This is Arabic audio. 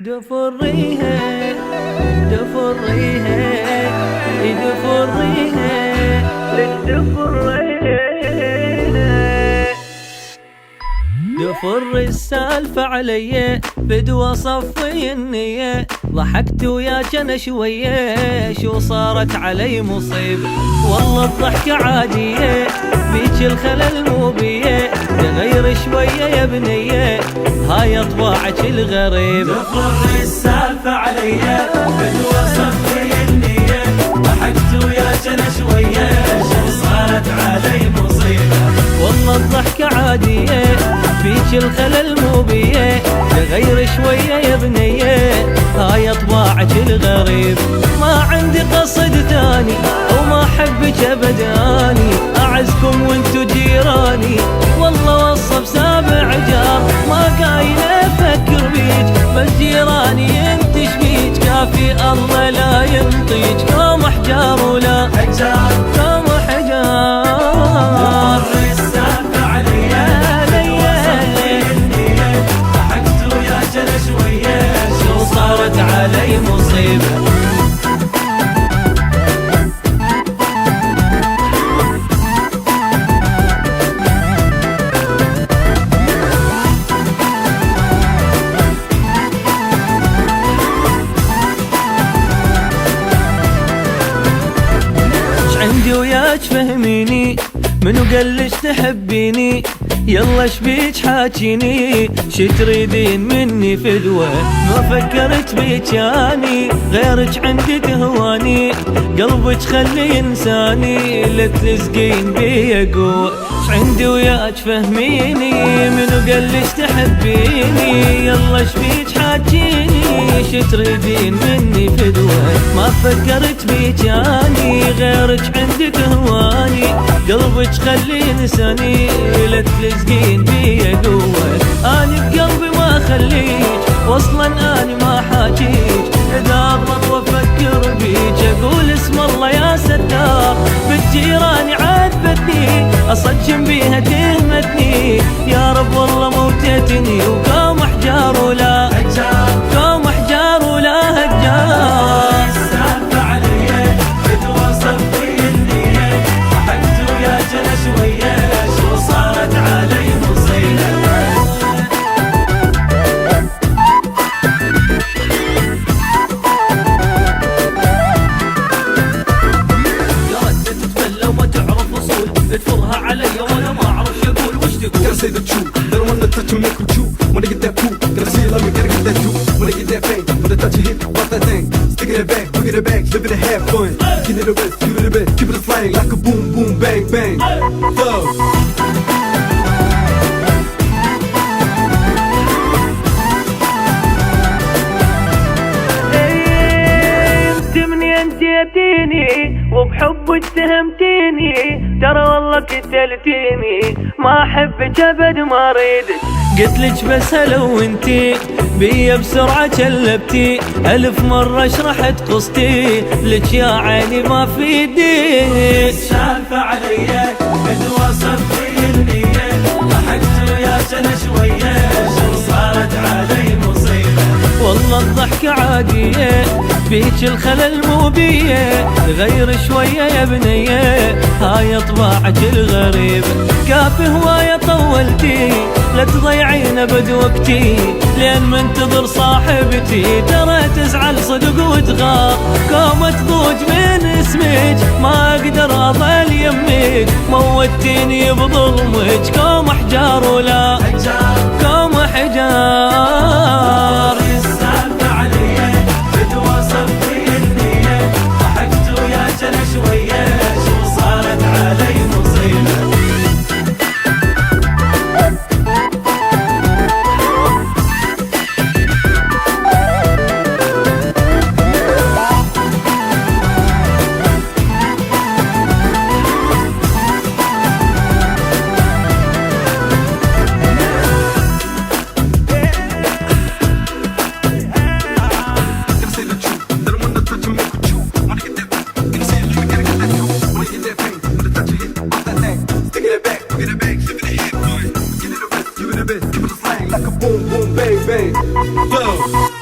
دفريها دفريها دفريها دفر السالفة علي بدوى صفي النية، ضحكت وياك انا شوية شو صارت علي مصيبة، والله الضحكة عادية بيك الخلل مو بيه، تغير شوية يا بنية هاي طباعك الغريبة. دفر السالفة علي بدوى صفي النية، ضحكت وياك انا شوية شو صارت علي مصيبة، والله الضحكة عادية بيك الخلل مو بيه، تغير شوية يا بنية هاي طباعك الغريب. ما عندي قصد ثاني وما احبك ابداني، اعزكم وانتو جيراني والله وصف سابع جار، ما قايل افكر بيك بس جيراني انت شبيك، كافي الله لا ينطيك قوم احجار ولا حجار قوم حجار. دفر السالفة علي بدوى صفي النية، ضحكت وياك انا شوية شو صارت علي مصيبة. عندي وياك فهميني منو قالش تحبيني، يلا شبيك حاجيني شي تريدين مني فدوة، ما فكرت بيك اني غيرك عندي تهواني، قلبك خلي انساني لا تلزقين بيا قوة. عندي وياك فهميني منو قالش تحبيني، يلا شبيك حاجيني شي تريدين مني فدوة، ما فكرت بيك اني غيرك عندي تهواني، قلبك خلي انساني لا تلزقين بيا قوة. اني بقلبي ما خليك واصلا اني ما حاجيك، اذا اضبط وافكر بيك اقول اسم الله يا ستار، بالجيران عذبتني اصجم بيها تهمتني، يا رب والله موتتني وقوم احجار ولا حجار قوم احجار ولا هجار. السالفة علي بدوى صفي النية، ضحكت وياك انا شوية شو صارت علي مصيبة. يا رد تتفلى وما تعرف اصول، تفرها علي وانا ما اعرف شو اقول وش تقول. Gotta say the truth, they don't wanna touch and make you chew. Wanna get that poop, gotta see it, let me gotta get that juice. Wanna get that fame, wanna touch a hit, pop that thing. Stick it in back, look at it back, live it and have fun. Get it a best, give it a best, keep it a slang like a boom, boom, bang, bang. Thug. انت منين جيتيني وبحبك اتهمتيني، ترى والله قتلتيني ما احبك ابد ما اريدك، قلتلك بس هلا وانتي بيا بسرعة كلبتي، الف مرة شرحت قصتي لك يا عيني ما في يدي. السالفة علي بدوى صفي النية، ضحكت وياك انا شوية شو صارت علي مصيبة، والله الضحكة عادية بيك الخلل مو بيه، تغير شوية يا بنية هاي طباعك الغريبة. كافي هواية طولتي لا تضيعين ابد وقتي، لين منتظر صاحبتي ترى تزعل صدق وتغار، كوم تضوج من اسمك ما اقدر اظل يمك، موتيني بظلمك كوم احجار ولا حجار كوم حجار. السالفة علي بدوى صفي النية، ضحكت وياك انا شوية شو صارت علي مصيبة. Gotta say the truth, they don't wanna touch and make you chew. Wanna get that poop, gotta see it, let me gotta get that juice. Wanna get that fame, wanna touch a hit, pop that thing. Stick it in back, look at it back, live it and have fun. Get it a best, give it a best, keep it a slang like a boom, boom, bang, bang. Thug.